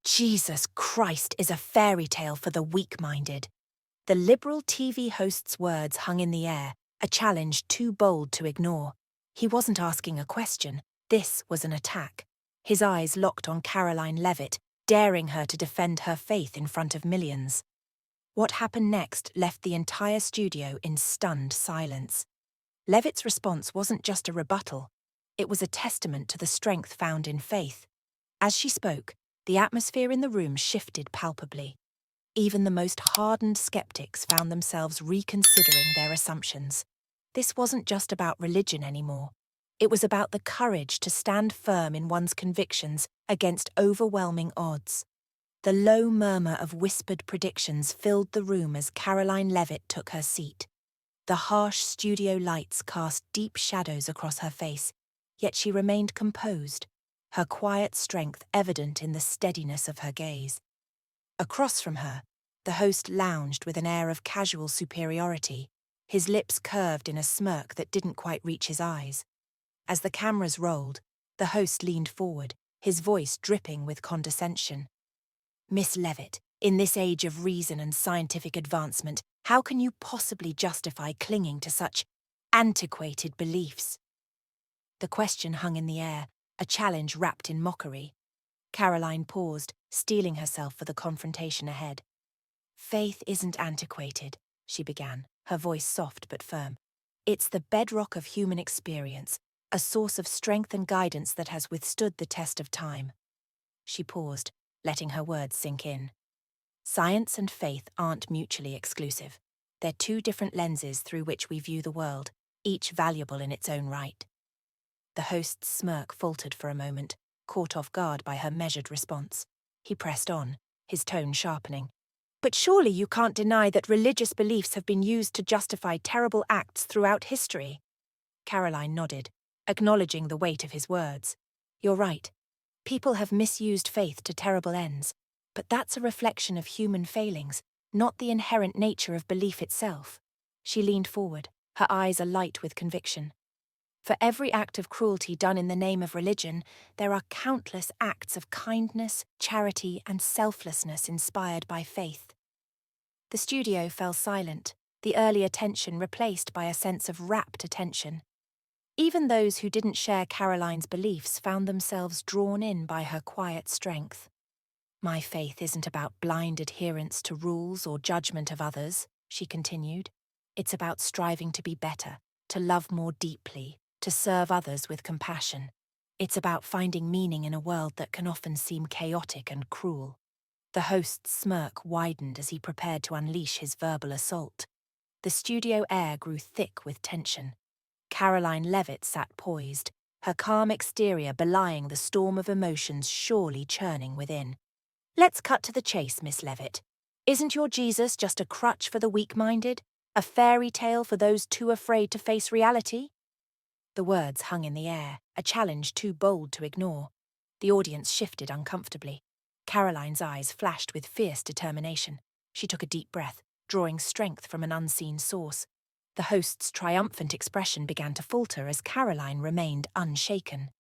Jesus Christ is a fairy tale for the weak-minded. The liberal TV host's words hung in the air, a challenge too bold to ignore. He wasn't asking a question. This was an attack. His eyes locked on Karoline Leavitt, daring her to defend her faith in front of millions. What happened next left the entire studio in stunned silence. Leavitt's response wasn't just a rebuttal. It was a testament to the strength found in faith. As she spoke, the atmosphere in the room shifted palpably. Even the most hardened skeptics found themselves reconsidering their assumptions. This wasn't just about religion anymore. It was about the courage to stand firm in one's convictions against overwhelming odds. The low murmur of whispered predictions filled the room as Karoline Leavitt took her seat. The harsh studio lights cast deep shadows across her face, yet she remained composed, her quiet strength evident in the steadiness of her gaze. Across from her, the host lounged with an air of casual superiority, his lips curved in a smirk that didn't quite reach his eyes. As the cameras rolled, the host leaned forward, his voice dripping with condescension. "Miss Leavitt, in this age of reason and scientific advancement, how can you possibly justify clinging to such antiquated beliefs?" The question hung in the air, a challenge wrapped in mockery. Karoline paused, steeling herself for the confrontation ahead. "Faith isn't antiquated," she began, her voice soft but firm. "It's the bedrock of human experience, a source of strength and guidance that has withstood the test of time." She paused, letting her words sink in. Science and faith aren't mutually exclusive. They're two different lenses through which we view the world, each valuable in its own right. The host's smirk faltered for a moment, caught off guard by her measured response. He pressed on, his tone sharpening. "But surely you can't deny that religious beliefs have been used to justify terrible acts throughout history." Karoline nodded, acknowledging the weight of his words. "You're right. People have misused faith to terrible ends, but that's a reflection of human failings, not the inherent nature of belief itself." She leaned forward, her eyes alight with conviction. "For every act of cruelty done in the name of religion, there are countless acts of kindness, charity, and selflessness inspired by faith." The studio fell silent, the earlier tension replaced by a sense of rapt attention. Even those who didn't share Karoline's beliefs found themselves drawn in by her quiet strength. "My faith isn't about blind adherence to rules or judgment of others," she continued. "It's about striving to be better, to love more deeply, to serve others with compassion. It's about finding meaning in a world that can often seem chaotic and cruel." The host's smirk widened as he prepared to unleash his verbal assault. The studio air grew thick with tension. Karoline Leavitt sat poised, her calm exterior belying the storm of emotions surely churning within. "Let's cut to the chase, Miss Leavitt. Isn't your Jesus just a crutch for the weak-minded? A fairy tale for those too afraid to face reality?" The words hung in the air, a challenge too bold to ignore. The audience shifted uncomfortably. Karoline's eyes flashed with fierce determination. She took a deep breath, drawing strength from an unseen source. The host's triumphant expression began to falter as Karoline remained unshaken.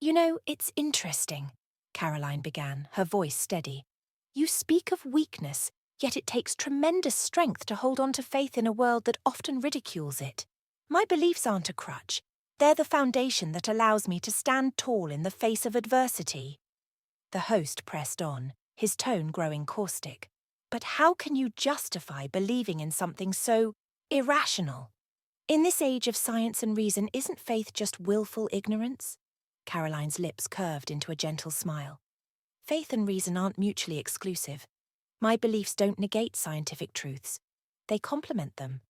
"You know, it's interesting," Karoline began, her voice steady. "You speak of weakness, yet it takes tremendous strength to hold on to faith in a world that often ridicules it. My beliefs aren't a crutch. They're the foundation that allows me to stand tall in the face of adversity." The host pressed on, his tone growing caustic. "But how can you justify believing in something so irrational? In this age of science and reason, isn't faith just willful ignorance?" Karoline's lips curved into a gentle smile. "Faith and reason aren't mutually exclusive. My beliefs don't negate scientific truths. They complement them.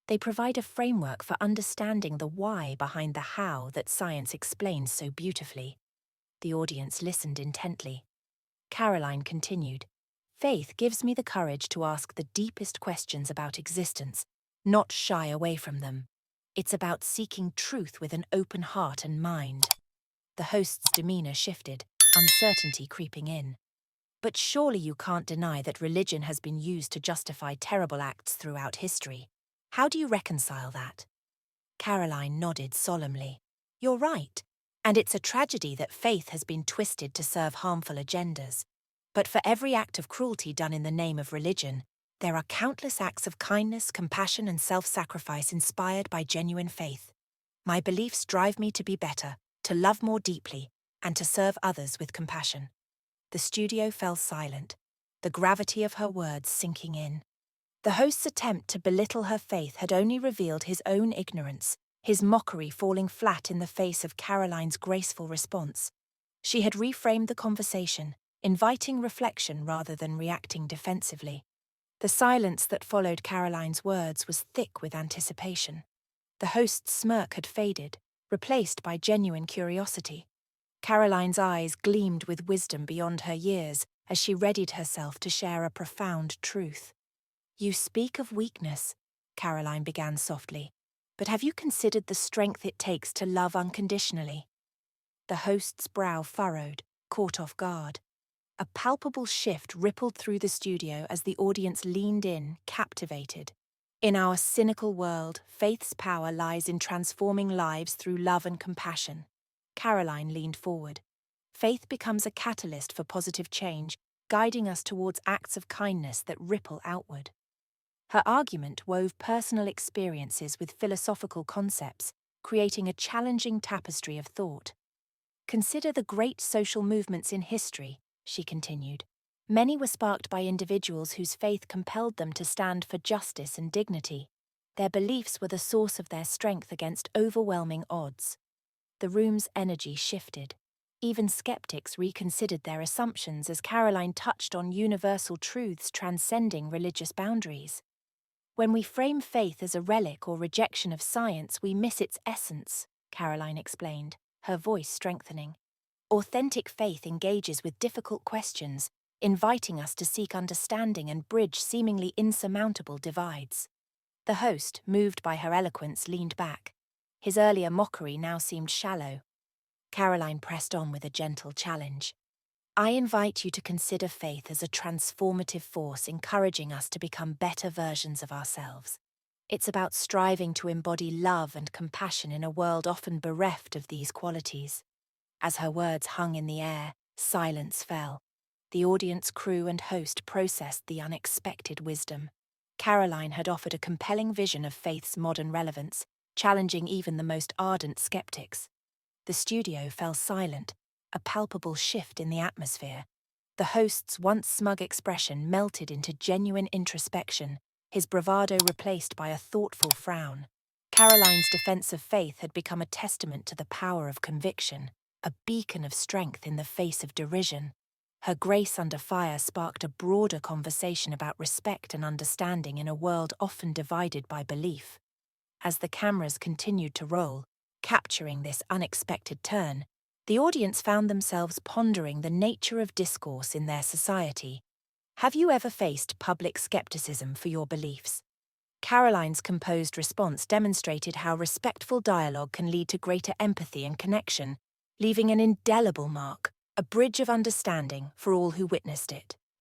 They provide a framework for understanding the why behind the how that science explains so beautifully." The audience listened intently. Karoline continued, "Faith gives me the courage to ask the deepest questions about existence, not shy away from them. It's about seeking truth with an open heart and mind." The host's demeanor shifted, uncertainty creeping in. "But surely you can't deny that religion has been used to justify terrible acts throughout history. How do you reconcile that?" Karoline nodded solemnly. "You're right. And it's a tragedy that faith has been twisted to serve harmful agendas. But for every act of cruelty done in the name of religion, there are countless acts of kindness, compassion, and self-sacrifice inspired by genuine faith. My beliefs drive me to be better, to love more deeply, and to serve others with compassion. The studio fell silent, the gravity of her words sinking in. The host's attempt to belittle her faith had only revealed his own ignorance, his mockery falling flat in the face of Karoline's graceful response. She had reframed the conversation, inviting reflection rather than reacting defensively. The silence that followed Karoline's words was thick with anticipation. The host's smirk had faded, replaced by genuine curiosity. Karoline's eyes gleamed with wisdom beyond her years as she readied herself to share a profound truth. "You speak of weakness," Karoline began softly, "but have you considered the strength it takes to love unconditionally?" The host's brow furrowed, caught off guard. A palpable shift rippled through the studio as the audience leaned in, captivated. In our cynical world, faith's power lies in transforming lives through love and compassion. Karoline leaned forward. Faith becomes a catalyst for positive change, guiding us towards acts of kindness that ripple outward. Her argument wove personal experiences with philosophical concepts, creating a challenging tapestry of thought. "Consider the great social movements in history," she continued. "Many were sparked by individuals whose faith compelled them to stand for justice and dignity. Their beliefs were the source of their strength against overwhelming odds." The room's energy shifted. Even skeptics reconsidered their assumptions as Karoline touched on universal truths transcending religious boundaries. "When we frame faith as a relic or rejection of science, we miss its essence," Karoline explained, her voice strengthening. "Authentic faith engages with difficult questions, inviting us to seek understanding and bridge seemingly insurmountable divides." The host, moved by her eloquence, leaned back. His earlier mockery now seemed shallow. Karoline pressed on with a gentle challenge. "I invite you to consider faith as a transformative force encouraging us to become better versions of ourselves. It's about striving to embody love and compassion in a world often bereft of these qualities." As her words hung in the air, silence fell. The audience, crew, and host processed the unexpected wisdom. Karoline had offered a compelling vision of faith's modern relevance, challenging even the most ardent skeptics. The studio fell silent, a palpable shift in the atmosphere. The host's once smug expression melted into genuine introspection, his bravado replaced by a thoughtful frown. Karoline's defense of faith had become a testament to the power of conviction, a beacon of strength in the face of derision. Her grace under fire sparked a broader conversation about respect and understanding in a world often divided by belief. As the cameras continued to roll, capturing this unexpected turn, the audience found themselves pondering the nature of discourse in their society. Have you ever faced public skepticism for your beliefs? Karoline's composed response demonstrated how respectful dialogue can lead to greater empathy and connection, leaving an indelible mark, a bridge of understanding for all who witnessed it.